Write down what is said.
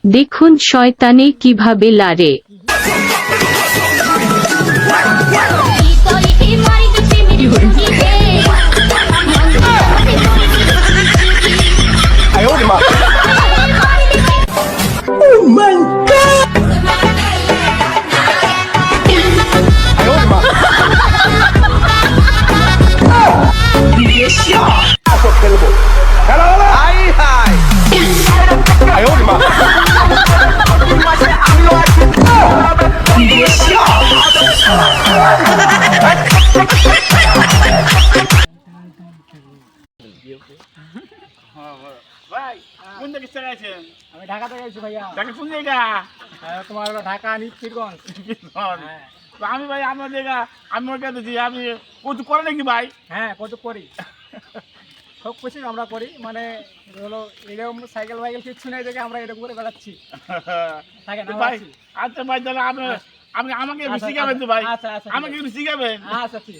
দেখুন শয়তানে কিভাবে লারে। ভাই কোন দিকে গেছেন? আমি ঢাকা থেকে আইছি ভাইয়া। ঢাকা কোন জায়গা? তোমার হলো ঢাকা নিফকিরগঞ্জ। হ্যাঁ আমি ভাই আমার জায়গা আমি ওর কাছে দিই আপনি কচু করে নাকি ভাই? হ্যাঁ কত করি সব কিছু আমরা করি মানে হলো এরকম সাইকেল ফাইকেল কিছু নাই দেখে আমরা এরকম করে বেড়াচ্ছি থাকে না ভাই আচ্ছা ভাই তাহলে আপনি আপনি আমাকে একটু শিখাবেন তো ভাই? আচ্ছা আচ্ছা আমাকে একটু শিখাবেন? আচ্ছা ঠিক